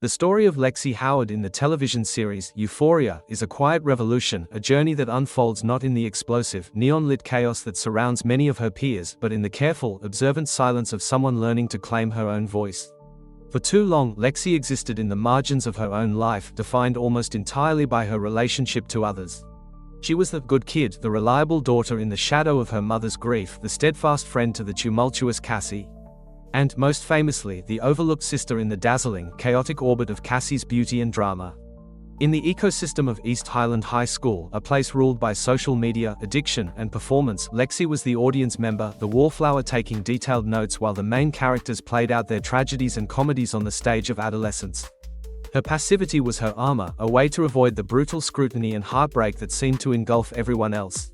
The story of Lexi Howard in the television series Euphoria is a quiet revolution, a journey that unfolds not in the explosive, neon-lit chaos that surrounds many of her peers, but in the careful, observant silence of someone learning to claim her own voice. For too long, Lexi existed in the margins of her own life, defined almost entirely by her relationship to others. She was the good kid, the reliable daughter in the shadow of her mother's grief, the steadfast friend to the tumultuous Cassie. And, most famously, the overlooked sister in the dazzling, chaotic orbit of Cassie's beauty and drama. In the ecosystem of East Highland High School, a place ruled by social media, addiction, and performance, Lexi was the audience member, the wallflower taking detailed notes while the main characters played out their tragedies and comedies on the stage of adolescence. Her passivity was her armor, a way to avoid the brutal scrutiny and heartbreak that seemed to engulf everyone else.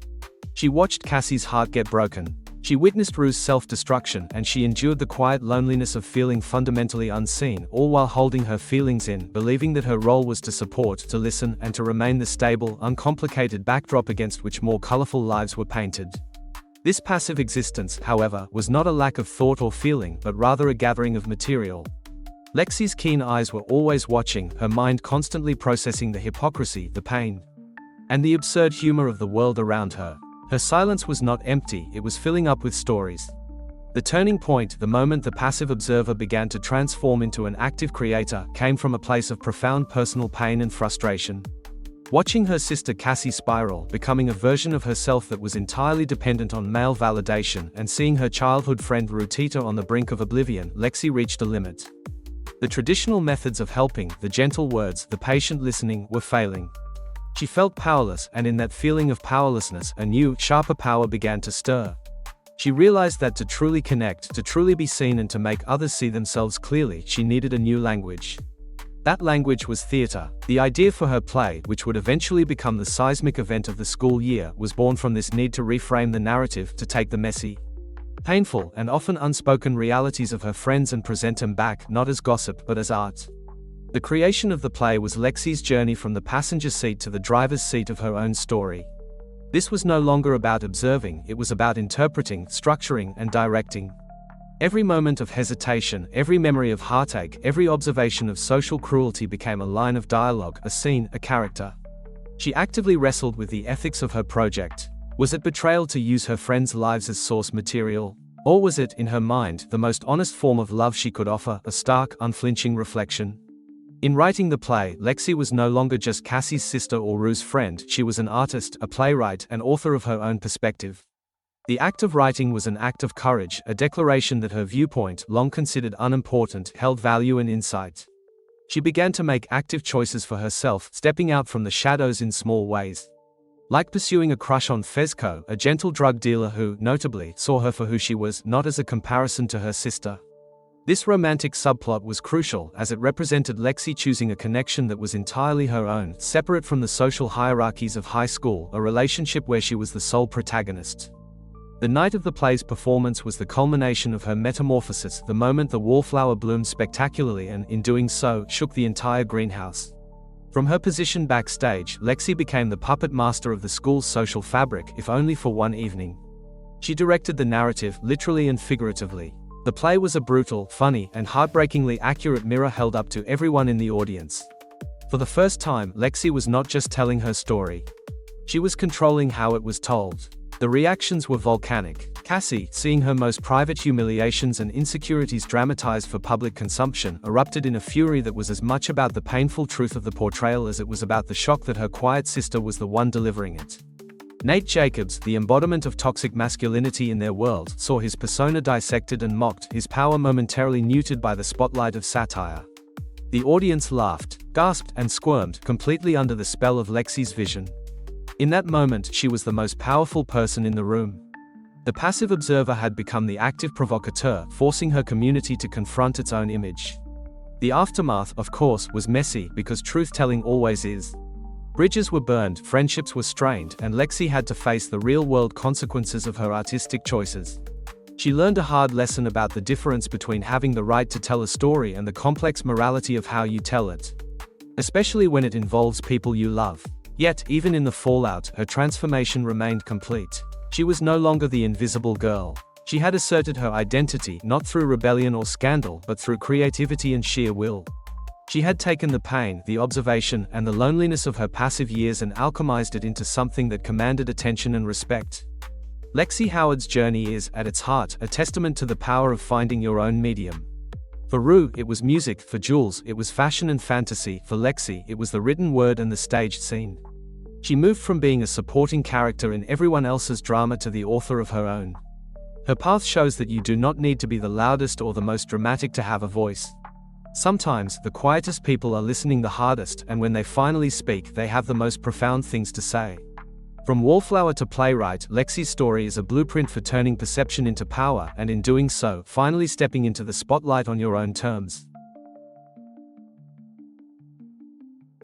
She watched Cassie's heart get broken. She witnessed Rue's self-destruction, and she endured the quiet loneliness of feeling fundamentally unseen, all while holding her feelings in, believing that her role was to support, to listen, and to remain the stable, uncomplicated backdrop against which more colorful lives were painted. This passive existence, however, was not a lack of thought or feeling, but rather a gathering of material. Lexi's keen eyes were always watching, her mind constantly processing the hypocrisy, the pain, and the absurd humor of the world around her. Her silence was not empty, it was filling up with stories. The turning point, the moment the passive observer began to transform into an active creator, came from a place of profound personal pain and frustration. Watching her sister Cassie spiral, becoming a version of herself that was entirely dependent on male validation, and seeing her childhood friend Rue on the brink of oblivion, Lexi reached a limit. The traditional methods of helping, the gentle words, the patient listening, were failing. She felt powerless, and in that feeling of powerlessness, a new, sharper power began to stir. She realized that to truly connect, to truly be seen and to make others see themselves clearly, she needed a new language. That language was theater. The idea for her play, which would eventually become the seismic event of the school year, was born from this need to reframe the narrative, to take the messy, painful, and often unspoken realities of her friends and present them back, not as gossip, but as art. The creation of the play was Lexi's journey from the passenger seat to the driver's seat of her own story. This was no longer about observing, it was about interpreting, structuring, and directing. Every moment of hesitation, every memory of heartache, every observation of social cruelty became a line of dialogue, a scene, a character. She actively wrestled with the ethics of her project. Was it betrayal to use her friends' lives as source material? Or was it, in her mind, the most honest form of love she could offer, a stark, unflinching reflection? In writing the play, Lexi was no longer just Cassie's sister or Rue's friend, she was an artist, a playwright, an author of her own perspective. The act of writing was an act of courage, a declaration that her viewpoint, long considered unimportant, held value and insight. She began to make active choices for herself, stepping out from the shadows in small ways. Like pursuing a crush on Fezco, a gentle drug dealer who, notably, saw her for who she was, not as a comparison to her sister. This romantic subplot was crucial, as it represented Lexi choosing a connection that was entirely her own, separate from the social hierarchies of high school, a relationship where she was the sole protagonist. The night of the play's performance was the culmination of her metamorphosis, the moment the wallflower bloomed spectacularly and, in doing so, shook the entire greenhouse. From her position backstage, Lexi became the puppet master of the school's social fabric, if only for one evening. She directed the narrative, literally and figuratively. The play was a brutal, funny, and heartbreakingly accurate mirror held up to everyone in the audience. For the first time, Lexi was not just telling her story. She was controlling how it was told. The reactions were volcanic. Cassie, seeing her most private humiliations and insecurities dramatized for public consumption, erupted in a fury that was as much about the painful truth of the portrayal as it was about the shock that her quiet sister was the one delivering it. Nate Jacobs, the embodiment of toxic masculinity in their world, saw his persona dissected and mocked, his power momentarily neutered by the spotlight of satire. The audience laughed, gasped, and squirmed, completely under the spell of Lexi's vision. In that moment, she was the most powerful person in the room. The passive observer had become the active provocateur, forcing her community to confront its own image. The aftermath, of course, was messy, because truth-telling always is. Bridges were burned, friendships were strained, and Lexi had to face the real-world consequences of her artistic choices. She learned a hard lesson about the difference between having the right to tell a story and the complex morality of how you tell it. Especially when it involves people you love. Yet, even in the fallout, her transformation remained complete. She was no longer the invisible girl. She had asserted her identity, not through rebellion or scandal, but through creativity and sheer will. She had taken the pain, the observation, and the loneliness of her passive years and alchemized it into something that commanded attention and respect. Lexi Howard's journey is, at its heart, a testament to the power of finding your own medium. For Rue, it was music; for Jules, it was fashion and fantasy; for Lexi, it was the written word and the staged scene. She moved from being a supporting character in everyone else's drama to the author of her own. Her path shows that you do not need to be the loudest or the most dramatic to have a voice. Sometimes, the quietest people are listening the hardest, and when they finally speak, they have the most profound things to say. From Wallflower to Playwright, Lexi's story is a blueprint for turning perception into power, and in doing so, finally stepping into the spotlight on your own terms.